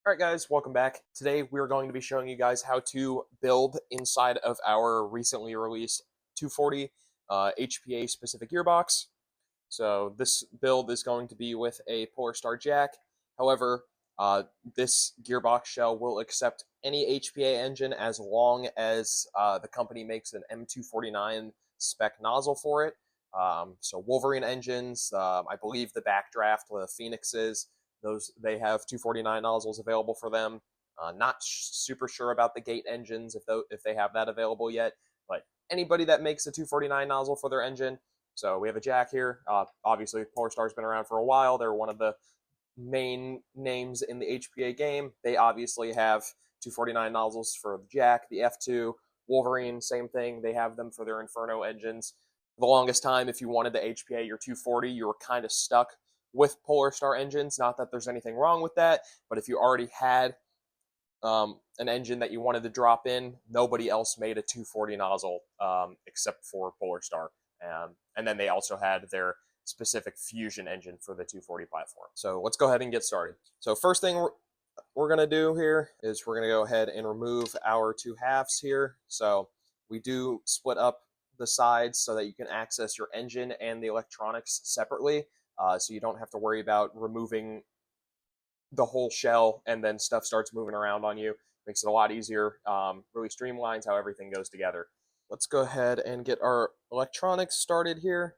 Alright guys, welcome back. Today we're going to be showing you guys how to build inside of our recently released 240 HPA specific gearbox. So this build is going to be with a PolarStar jack. However, this gearbox shell will accept any HPA engine as long as the company makes an M249 spec nozzle for it. So Wolverine engines, I believe the Backdraft, the Phoenixes, they have 249 nozzles available for them. Not super sure about the Gate engines if they have that available yet, but anybody that makes a 249 nozzle for their engine. So we have a jack here. Obviously, PolarStar's been around for a while. They're one of the main names in the HPA game. They obviously have 249 nozzles for the jack, the F2. Wolverine, same thing. They have them for their Inferno engines. For the longest time, if you wanted to HPA your 240, you were kind of stuck with PolarStar engines. Not that there's anything wrong with that, but if you already had an engine that you wanted to drop in, nobody else made a 240 nozzle except for PolarStar. And then they also had their specific fusion engine for the 240 platform. So let's go ahead and get started. So first thing we're going to do here is we're going to go ahead and remove our two halves here. So we do split up the sides so that you can access your engine and the electronics separately. So you don't have to worry about removing the whole shell and then stuff starts moving around on you. Makes it a lot easier, really streamlines how everything goes together. Let's go ahead and get our electronics started here.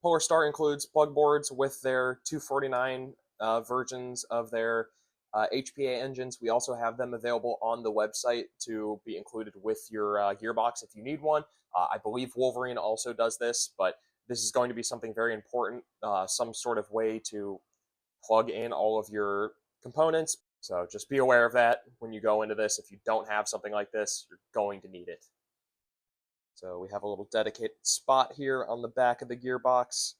PolarStar includes plug boards with their 249 versions of their HPA engines. We also have them available on the website to be included with your gearbox if you need one. I believe Wolverine also does this, but this is going to be something very important, some sort of way to plug in all of your components. So just be aware of that when you go into this. If you don't have something like this, you're going to need it. So we have a little dedicated spot here on the back of the gearbox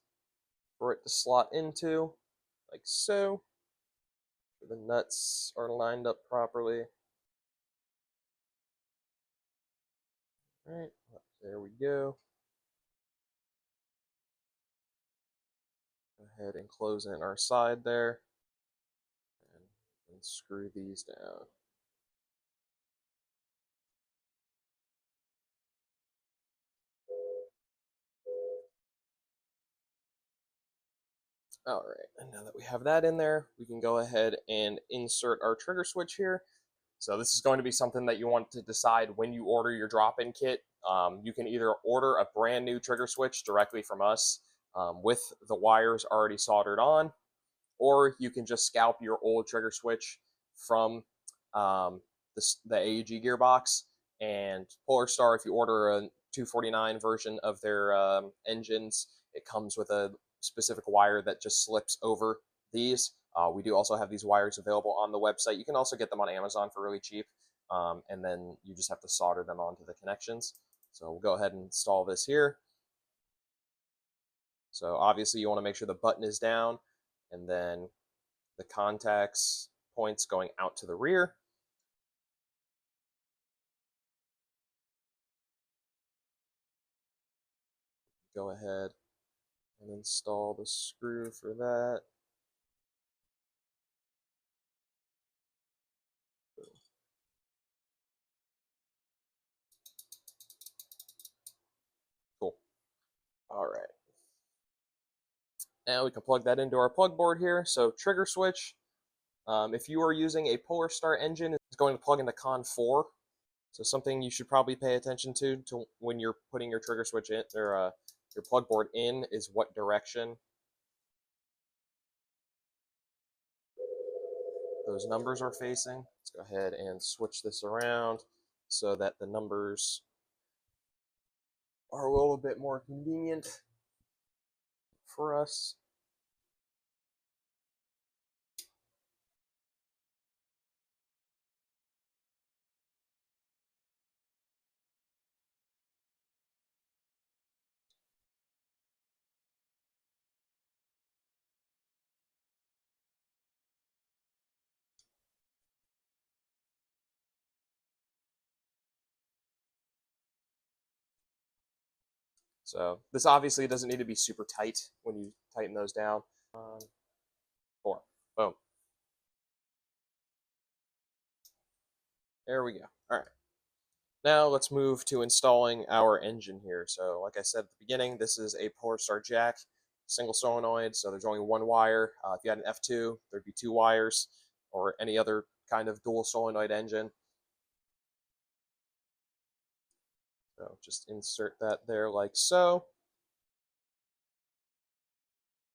for it to slot into, like so. The nuts are lined up properly. All right, there we go. Go ahead and close in our side there. And screw these down. All right, and now that we have that in there, we can go ahead and insert our trigger switch here. So this is going to be something that you want to decide when you order your drop-in kit. You can either order a brand new trigger switch directly from us with the wires already soldered on, or you can just scalp your old trigger switch from the AEG gearbox. And PolarStar, if you order a 249 version of their engines, it comes with a specific wire that just slips over these. We do also have these wires available on the website. You can also get them on Amazon for really cheap, and then you just have to solder them onto the connections. So we'll go ahead and install this here. So obviously you want to make sure the button is down, and then the contacts points going out to the rear. Go ahead and install the screw for that. Cool. All right. Now we can plug that into our plug board here. So trigger switch. If you are using a PolarStar engine, it's going to plug into Con 4. So something you should probably pay attention to when you're putting your trigger switch in, or your plug board in, is what direction those numbers are facing. Let's go ahead and switch this around so that the numbers are a little bit more convenient for us. So this obviously doesn't need to be super tight when you tighten those down. 4. Boom. There we go. All right. Now let's move to installing our engine here. So like I said at the beginning, this is a PolarStar jack, single solenoid, so there's only one wire. If you had an F2, there'd be two wires, or any other kind of dual solenoid engine. So just insert that there like so.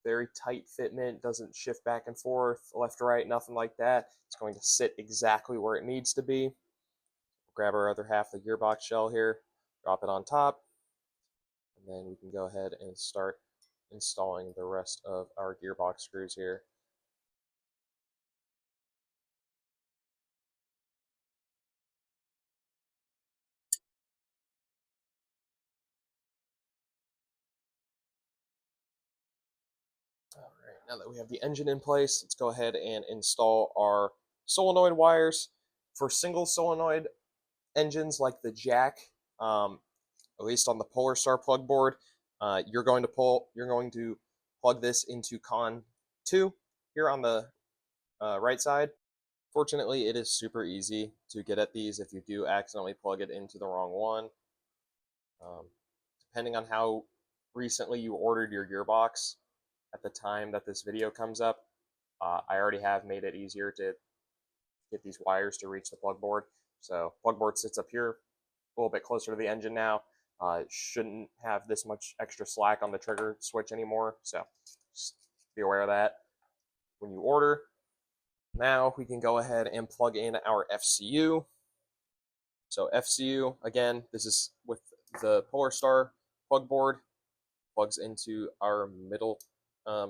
Very tight fitment, doesn't shift back and forth, left to right, nothing like that. It's going to sit exactly where it needs to be. Grab our other half of the gearbox shell here, drop it on top, and then we can go ahead and start installing the rest of our gearbox screws here. All right, now that we have the engine in place, let's go ahead and install our solenoid wires. For single solenoid engines like the jack, at least on the PolarStar plug board, you're going to plug this into con 2 here on the right side. Fortunately, it is super easy to get at these if you do accidentally plug it into the wrong one. Um, Depending on how recently you ordered your gearbox at the time that this video comes up, I already have made it easier to get these wires to reach the plug board. So plug board sits up here a little bit closer to the engine now. It shouldn't have this much extra slack on the trigger switch anymore, so just be aware of that when you order. Now we can go ahead and plug in our FCU. So FCU, again, this is with the PolarStar plug board, plugs into our middle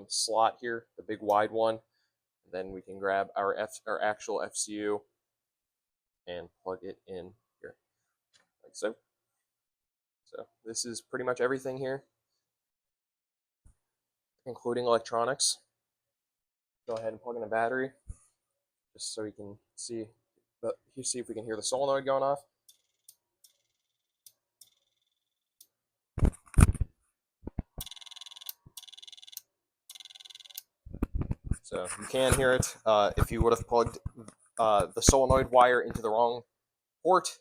slot here, the big wide one. And then we can grab our actual FCU and plug it in here, like so. So this is pretty much everything here, including electronics. Go ahead and plug in a battery, just so you can see if we can hear the solenoid going off. So you can hear it. If you would have plugged the solenoid wire into the wrong port,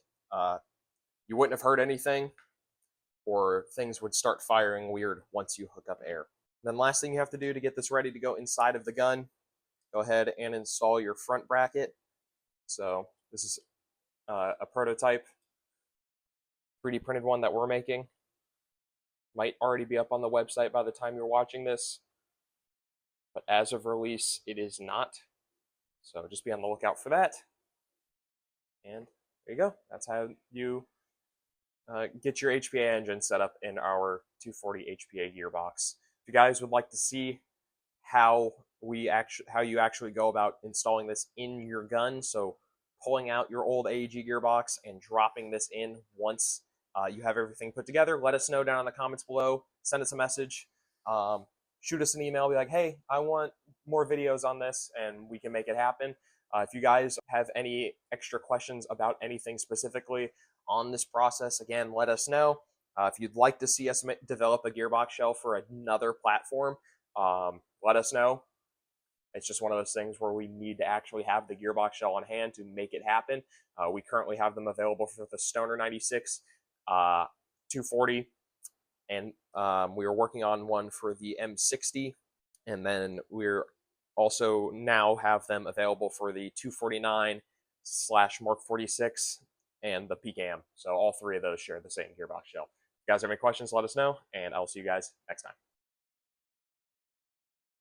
you wouldn't have heard anything, or things would start firing weird once you hook up air. Then last thing you have to do to get this ready to go inside of the gun, go ahead and install your front bracket. So this is a prototype 3D printed one that we're making. Might already be up on the website by the time you're watching this, but as of release, it is not. So just be on the lookout for that. And there you go. That's how you get your HPA engine set up in our 240 HPA gearbox. If you guys would like to see how you actually go about installing this in your gun, so pulling out your old AEG gearbox and dropping this in once you have everything put together, let us know down in the comments below. Send us a message. Shoot us an email. Be like, hey, I want more videos on this, and we can make it happen. If you guys have any extra questions about anything specifically on this process, again, let us know. If you'd like to see us develop a gearbox shell for another platform, let us know. It's just one of those things where we need to actually have the gearbox shell on hand to make it happen. We currently have them available for the Stoner 96, 240, and we are working on one for the M60, and then we're also now have them available for the 249 / Mark 46 and the PCAM. So all three of those share the same gearbox shell. If you guys have any questions, let us know, and I'll see you guys next time.